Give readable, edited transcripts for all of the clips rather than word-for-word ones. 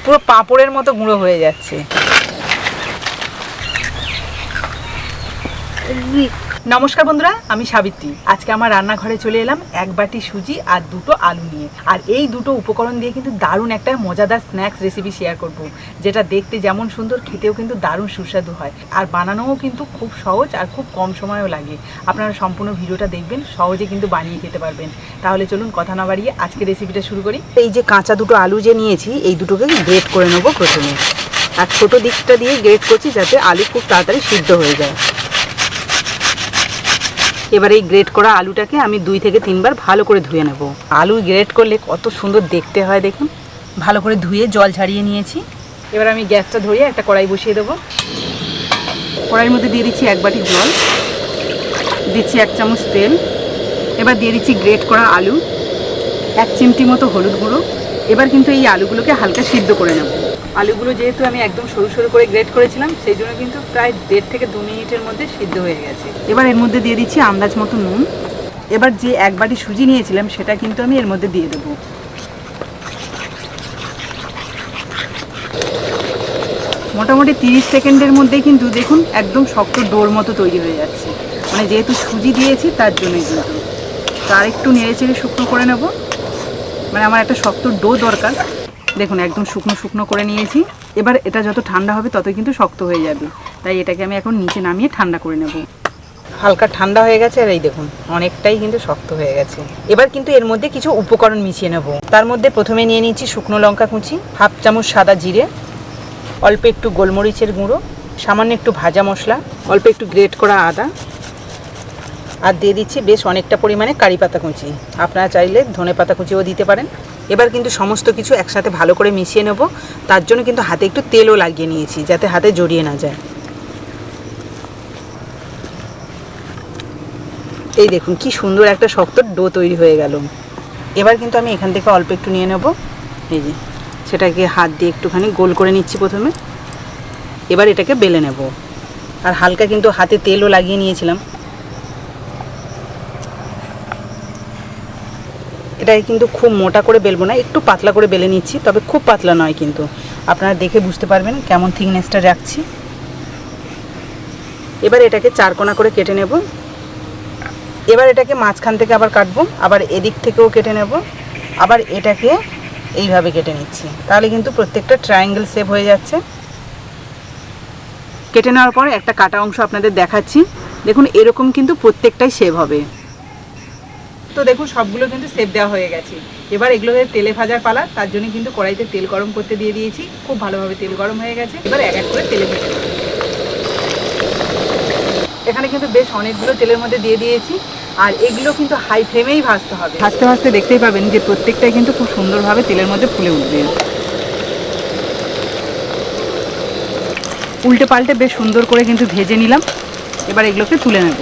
পুরো পাঁপড়ের মতো গুঁড়ো হয়ে যাচ্ছে। নমস্কার বন্ধুরা, আমি সাবিত্রী। আজকে আমার রান্নাঘরে চলে এলাম এক বাটি সুজি আর দুটো আলু নিয়ে। আর এই দুটো উপকরণ দিয়ে কিন্তু দারুণ একটা মজাদার স্ন্যাক্স রেসিপি শেয়ার করব, যেটা দেখতে যেমন সুন্দর, খেতেও কিন্তু দারুণ সুস্বাদু হয়। আর বানানোও কিন্তু খুব সহজ আর খুব কম সময়ও লাগে। আপনারা সম্পূর্ণ ভিডিওটা দেখবেন, সহজে কিন্তু বানিয়ে খেতে পারবেন। তাহলে চলুন কথা না বাড়িয়ে আজকে রেসিপিটা শুরু করি। এই যে কাঁচা দুটো আলু যে নিয়েছি, এই দুটোকে গ্রেট করে নেবো প্রথমে। আর ছোটো দিকটা দিয়ে গ্রেট করছি যাতে আলু খুব তাড়াতাড়ি সিদ্ধ হয়ে যায়। এবার এই গ্রেট করা আলুটাকে আমি 2 থেকে 3 বার ভালো করে ধুয়ে নেব। আলু গ্রেট করলে কত সুন্দর দেখতে হয় দেখুন। ভালো করে ধুয়ে জল ছাড়িয়ে নিয়েছি। এবার আমি গ্যাসটা ধরিয়ে একটা কড়াই বসিয়ে দেবো। কড়াইয়ের মধ্যে দিয়ে দিচ্ছি 1 বাটি জল, দিচ্ছি 1 চামচ তেল। এবার দিয়ে দিচ্ছি গ্রেট করা আলু, 1 চিমটি মতো হলুদ গুঁড়ো। এবার কিন্তু এই আলুগুলোকে হালকা সিদ্ধ করে নেব। আলুগুলো যেহেতু আমি একদম সরু সরু করে গ্রেট করেছিলাম, সেই জন্য কিন্তু প্রায় 1.5 থেকে 2 মিনিটের মধ্যে সিদ্ধ হয়ে গেছে। এবার এর মধ্যে দিয়ে দিচ্ছি আন্দাজ মতো নুন। এবার যে 1 বাটি সুজি নিয়েছিলাম সেটা কিন্তু আমি এর মধ্যে দিয়ে দেবো। মোটামুটি 30 সেকেন্ডের মধ্যেই কিন্তু দেখুন একদম শক্ত ডোর মতো তৈরি হয়ে যাচ্ছে। মানে যেহেতু সুজি দিয়েছি তার জন্যই কিন্তু। তো আরেকটু নেড়ে চেড়ে শুকনো করে নেব। মানে আমার একটা শক্ত ডো দরকার। দেখুন একদম শুকনো শুকনো করে নিয়েছি। এবার এটা যত ঠান্ডা হবে ততই কিন্তু শক্ত হয়ে যাবে। তাই এটাকে আমি এখন নিচে নামিয়ে ঠান্ডা করে নেব। হালকা ঠান্ডা হয়ে গেছে আর এই দেখুন অনেকটাই কিন্তু শক্ত হয়ে গেছে। এবার কিন্তু এর মধ্যে কিছু উপকরণ মিশিয়ে নেব। তার মধ্যে প্রথমে নিয়ে নিচ্ছি শুকনো লঙ্কা কুচি, 1/2 চামচ সাদা জিরে, অল্প একটু গোলমরিচের গুঁড়ো, সামান্য একটু ভাজা মশলা, অল্প একটু গ্রেট করা আদা, আর দিয়ে দিচ্ছি বেশ অনেকটা পরিমাণে কারি পাতা কুচি। আপনারা চাইলে ধনে পাতা কুচিও দিতে পারেন। এবার কিন্তু সমস্ত কিছু একসাথে ভালো করে মিশিয়ে নেব। তার জন্য কিন্তু হাতে একটু তেলও লাগিয়ে নিয়েছি যাতে হাতে জড়িয়ে না যায়। এই দেখুন কি সুন্দর একটা শক্ত ডো তৈরি হয়ে গেল। এবার কিন্তু আমি এখান থেকে অল্প একটু নিয়ে নেব। এই যে সেটাকে হাত দিয়ে একটুখানি গোল করে নিচ্ছি প্রথমে। এবার এটাকে বেলে নেব। আর হালকা কিন্তু হাতে তেলও লাগিয়ে নিয়েছিলাম। এটাকে কিন্তু খুব মোটা করে বেলবো না, একটু পাতলা করে বেলে নিচ্ছি। তবে খুব পাতলা নয় কিন্তু, আপনারা দেখে বুঝতে পারবেন কেমন থিকনেসটা রাখছি। এবার এটাকে 4 কোণা করে কেটে নেব। এবার এটাকে মাঝখান থেকে আবার কাটবো, আবার এদিক থেকেও কেটে নেব, আবার এটাকে এইভাবে কেটে নিচ্ছি। তাহলে কিন্তু প্রত্যেকটা ট্রায়াঙ্গেল শেপ হয়ে যাচ্ছে। কেটে নেওয়ার পর একটা কাটা অংশ আপনাদের দেখাচ্ছি। দেখুন এরকম কিন্তু প্রত্যেকটাই শেপ হবে। তো দেখুন সবগুলো কিন্তু শেপ দেওয়া হয়ে গেছে। এবার এগুলোকে তেলে ভাজার পালা। তার জন্য কিন্তু কড়াইতে তেল গরম করতে দিয়ে দিয়েছি। খুব ভালোভাবে তেল গরম হয়ে গেছে। এবার এক এক করে তেলে ভেজে নেব। এখানে কিন্তু বেশ অনেকগুলো তেলের মধ্যে দিয়ে দিয়েছি। আর এগুলো কিন্তু হাই ফ্লেমেই ভাজতে হবে। ভাজতে ভাজতে দেখতেই পাবেন যে প্রত্যেকটাই কিন্তু খুব সুন্দরভাবে তেলের মধ্যে ফুলে উঠবে। উল্টে পাল্টে বেশ সুন্দর করে কিন্তু ভেজে নিলাম। এবার এগুলোকে তুলে নেব।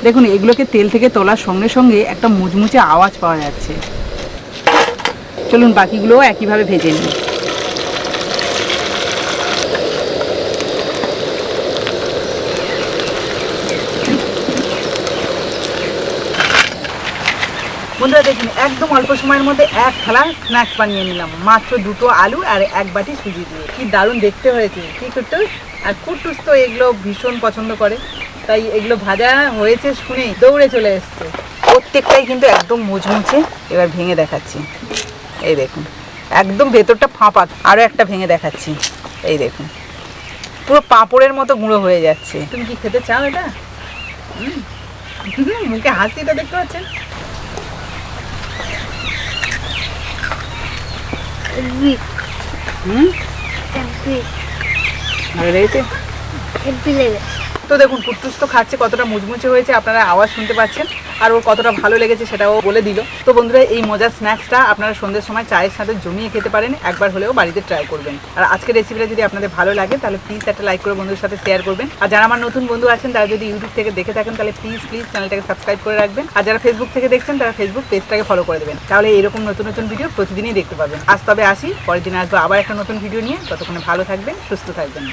দেখুন এগুলোকে তেল থেকে তোলার সঙ্গে সঙ্গে একটা মুচমুচে আওয়াজ পাওয়া যাচ্ছে। চলুন বাকিগুলোও একইভাবে ভেজে নিই। বন্ধুরা দেখুন একদম অল্প সময়ের মধ্যে এক থালা স্ন্যাক্স বানিয়ে নিলাম, মাত্র 2টো আলু আর 1 বাটি সুজি দিয়ে। কি দারুণ দেখতে হয়েছে। কি কুট্টুস আর কুট্টুস তো এগুলো ভীষণ পছন্দ করে, তাই এগুলো ভাজা হয়েছে শুনেই দৌড়ে চলে এসছে। প্রত্যেকটাই কিন্তু একদম মুচমুচে। এবার ভেঙে দেখাচ্ছি। এই দেখুন একদম ভেতরটা ফাঁপা। আরও একটা ভেঙে দেখাচ্ছি। এই দেখুন পুরো পাঁপড়ের মতো গুঁড়ো হয়ে যাচ্ছে। তুমি কি খেতে চাও এটা? মুখে হাসিটা দেখতে পাচ্ছেন? ভালো লেগেছে? তো দেখুন কুট্টুস তো খাচ্ছে, কতটা মুচমুচে হয়েছে আপনারা আওয়াজ শুনতে পাচ্ছেন। আর ওর কতটা ভালো লেগেছে সেটাও বলে দিল। তো বন্ধুরা এই মজার স্ন্যাক্সটা আপনারা সন্ধ্যের সময় চায়ের সাথে জমিয়ে খেতে পারেন। একবার হলেও বাড়িতে ট্রাই করবেন। আর আজকের রেসিপিটা যদি আপনাদের ভালো লাগে তাহলে প্লিজ একটা লাইক করে বন্ধুদের সাথে শেয়ার করবেন। আর যারা আমার নতুন বন্ধু আছেন তারা যদি ইউটিউব থেকে দেখে থাকেন তাহলে প্লিজ চ্যানেলটাকে সাবস্ক্রাইব করে রাখবেন। আর যারা ফেসবুক থেকে দেখছেন তারা ফেসবুক পেজটাকে ফলো করে দেবেন। তাহলে এরকম নতুন নতুন ভিডিও প্রতিদিনই দেখতে পাবেন। আজ তবে আসি, পরের দিন আসবো আবার একটা নতুন ভিডিও নিয়ে। ততক্ষণে ভালো থাকবেন, সুস্থ থাকবেন।